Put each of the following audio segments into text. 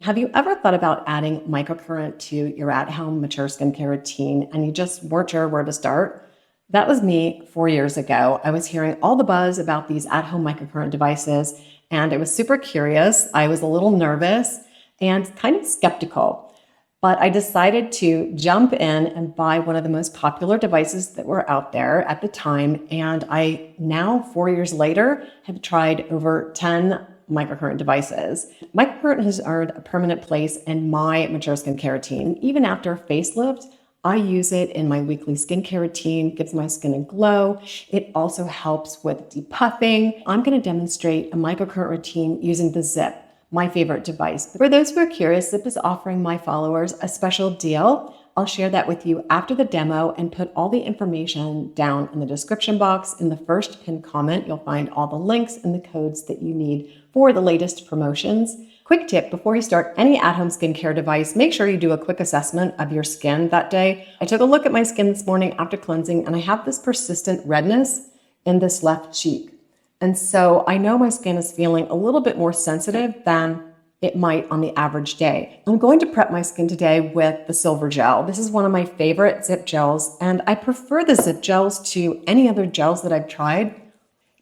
Have you ever thought about adding microcurrent to your at-home mature skincare routine and you just weren't sure where to start? That was me 4 years ago. I was hearing all the buzz about these at-home microcurrent devices, and I was super curious. I was a little nervous and kind of skeptical, but I decided to jump in and buy one of the most popular devices that were out there at the time. And I now, 4 years later, have tried over 10 microcurrent devices. Microcurrent has earned a permanent place in my mature skincare routine. Even after a facelift, I use it in my weekly skincare routine, gives my skin a glow. It also helps with depuffing. I'm going to demonstrate a microcurrent routine using the ZIIP, my favorite device. For those who are curious, ZIIP is offering my followers a special deal. I'll share that with you after the demo and put all the information down in the description box. In the first pinned comment, you'll find all the links and the codes that you need for the latest promotions. Quick tip, before you start any at-home skincare device, make sure you do a quick assessment of your skin that day. I took a look at my skin this morning after cleansing, and I have this persistent redness in this left cheek. And so I know my skin is feeling a little bit more sensitive than it might on the average day. I'm going to prep my skin today with the Silver Gel. This is one of my favorite ZIIP gels, and I prefer the ZIIP gels to any other gels that I've tried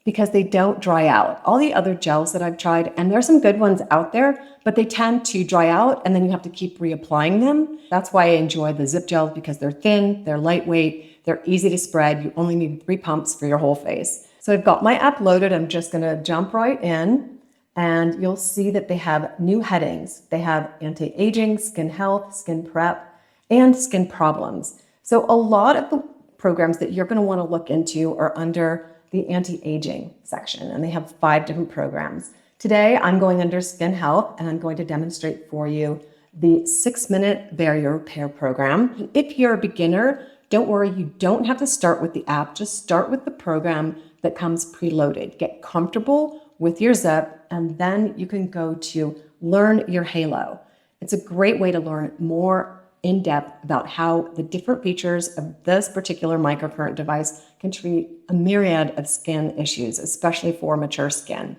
because they don't dry out. All the other gels that I've tried, and there's some good ones out there, but they tend to dry out and then you have to keep reapplying them. That's why I enjoy the ZIIP gels, because they're thin, they're lightweight, they're easy to spread. You only need 3 pumps for your whole face. So I've got my app loaded. I'm just gonna jump right in. And you'll see that they have new headings. They have anti-aging, skin health, skin prep, and skin problems. So a lot of the programs that you're going to want to look into are under the anti-aging section, and they have 5 different programs. Today, I'm going under skin health, and I'm going to demonstrate for you the 6-minute barrier repair program. If you're a beginner, don't worry, you don't have to start with the app. Just start with the program that comes preloaded. Get comfortable with your ZIIP, and then you can go to Learn Your Halo. It's a great way to learn more in depth about how the different features of this particular microcurrent device can treat a myriad of skin issues, especially for mature skin.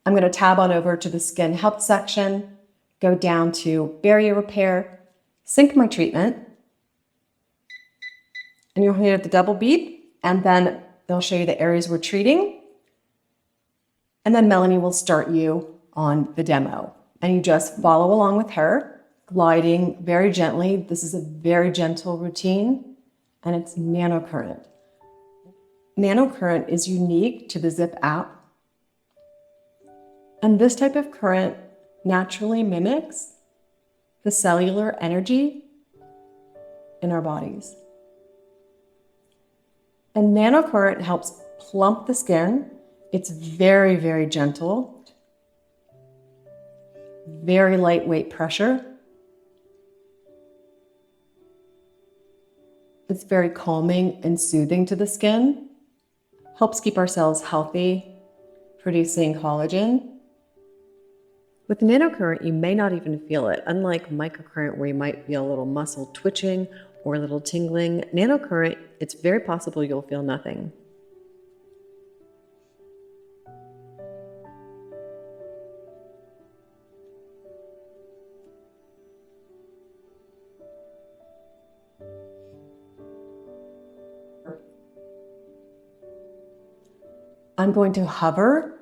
I'm going to tab on over to the skin health section, go down to barrier repair, sync my treatment, and you'll hear the double beep, and then they'll show you the areas we're treating. And then Melanie will start you on the demo. And you just follow along with her, gliding very gently. This is a very gentle routine, and it's nanocurrent. Nanocurrent is unique to the ZIIP app. And this type of current naturally mimics the cellular energy in our bodies. And nanocurrent helps plump the skin. It's very, very gentle, very lightweight pressure. It's very calming and soothing to the skin, helps keep our cells healthy, producing collagen. With nanocurrent, you may not even feel it. Unlike microcurrent, where you might feel a little muscle twitching or a little tingling, nanocurrent, it's very possible you'll feel nothing. I'm going to hover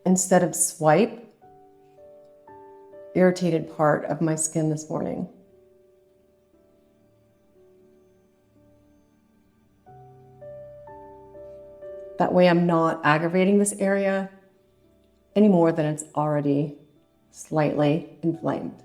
instead of swipe irritated part of my skin this morning. That way I'm not aggravating this area any more than it's already slightly inflamed.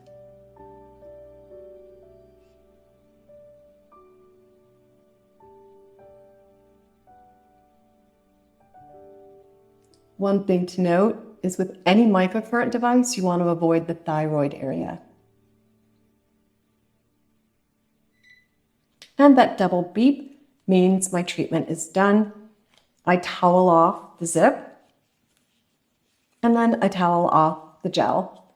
One thing to note is with any microcurrent device, you want to avoid the thyroid area. And that double beep means my treatment is done. I towel off the ZIIP, and then I towel off the gel.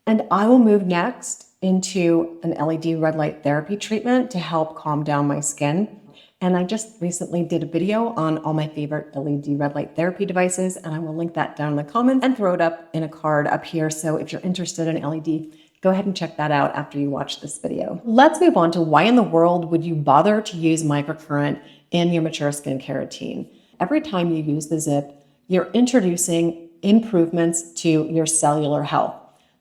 And I will move next into an LED red light therapy treatment to help calm down my skin. And I just recently did a video on all my favorite LED red light therapy devices, and I will link that down in the comments and throw it up in a card up here. So if you're interested in LED, go ahead and check that out after you watch this video. Let's move on to why in the world would you bother to use microcurrent in your mature skincare routine? Every time you use the ZIIP, you're introducing improvements to your cellular health.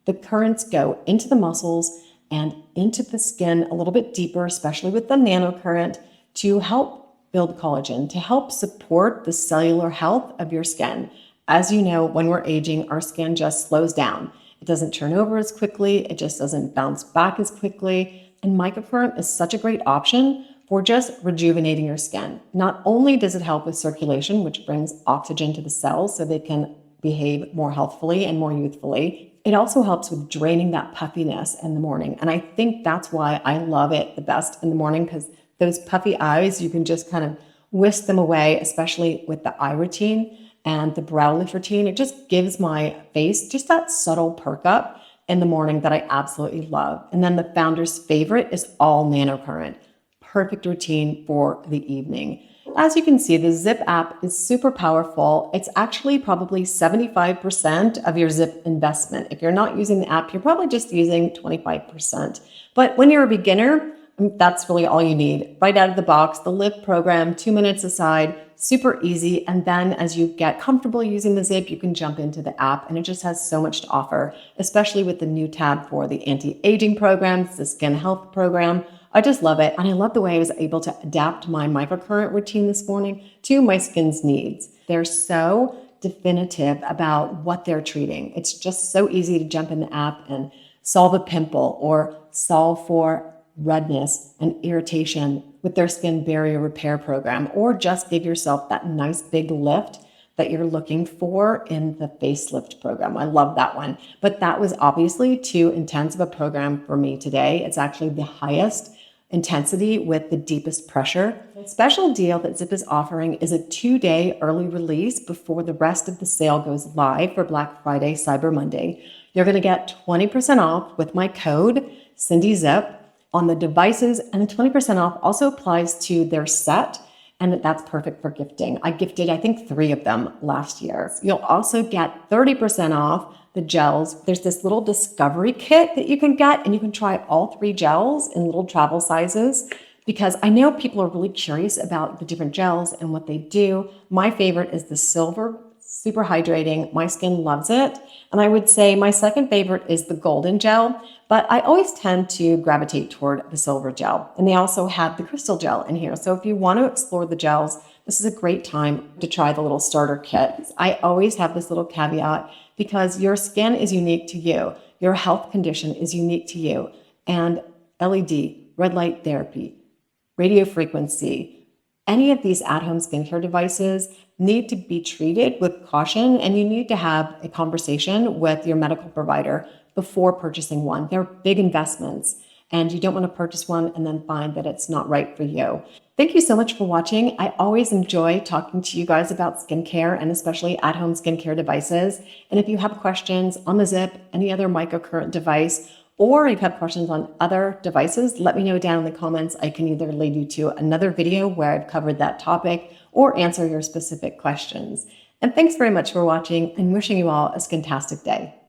The currents go into the muscles and into the skin a little bit deeper, especially with the nanocurrent, to help build collagen, to help support the cellular health of your skin. As you know, when we're aging, our skin just slows down. It doesn't turn over as quickly. It just doesn't bounce back as quickly. And microcurrent is such a great option for just rejuvenating your skin. Not only does it help with circulation, which brings oxygen to the cells so they can behave more healthfully and more youthfully, it also helps with draining that puffiness in the morning. And I think that's why I love it the best in the morning, because those puffy eyes, you can just kind of whisk them away, especially with the eye routine and the brow lift routine. It just gives my face just that subtle perk up in the morning that I absolutely love. And then the founder's favorite is all nanocurrent. Perfect routine for the evening. As you can see, the ZIIP app is super powerful. It's actually probably 75% of your ZIIP investment. If you're not using the app, you're probably just using 25%. But when you're a beginner, that's really all you need. Right out of the box, the lift program, 2 minutes aside, super easy. And then as you get comfortable using the ZIIP, you can jump into the app, and it just has so much to offer, especially with the new tab for the anti-aging programs, the skin health program. I just love it. And I love the way I was able to adapt my microcurrent routine this morning to my skin's needs. They're so definitive about what they're treating. It's just so easy to jump in the app and solve a pimple or solve for redness and irritation with their skin barrier repair program, or just give yourself that nice big lift that you're looking for in the facelift program. I love that one. But that was obviously too intense of a program for me today. It's actually the highest intensity with the deepest pressure. The special deal that ZIIP is offering is a 2-day early release before the rest of the sale goes live for Black Friday, Cyber Monday. You're going to get 20% off with my code CindyZIIP on the devices, and the 20% off also applies to their set, and that's perfect for gifting. I gifted, I think, 3 of them last year. You'll also get 30% off the gels. There's this little discovery kit that you can get, and you can try all 3 gels in little travel sizes, because I know people are really curious about the different gels and what they do. My favorite is the silver, super hydrating. My skin loves it. And I would say my second favorite is the golden gel, but I always tend to gravitate toward the silver gel. And they also have the crystal gel in here. So if you want to explore the gels, this is a great time to try the little starter kit. I always have this little caveat, because your skin is unique to you. Your health condition is unique to you. And LED, red light therapy, radio frequency, any of these at-home skincare devices need to be treated with caution, and you need to have a conversation with your medical provider before purchasing one. They're big investments, and you don't want to purchase one and then find that it's not right for you. Thank you so much for watching. I always enjoy talking to you guys about skincare, and especially at-home skincare devices. And if you have questions on the ZIIP, any other microcurrent device, or if you have questions on other devices, let me know down in the comments. I can either lead you to another video where I've covered that topic or answer your specific questions. And thanks very much for watching, and wishing you all a skintastic day.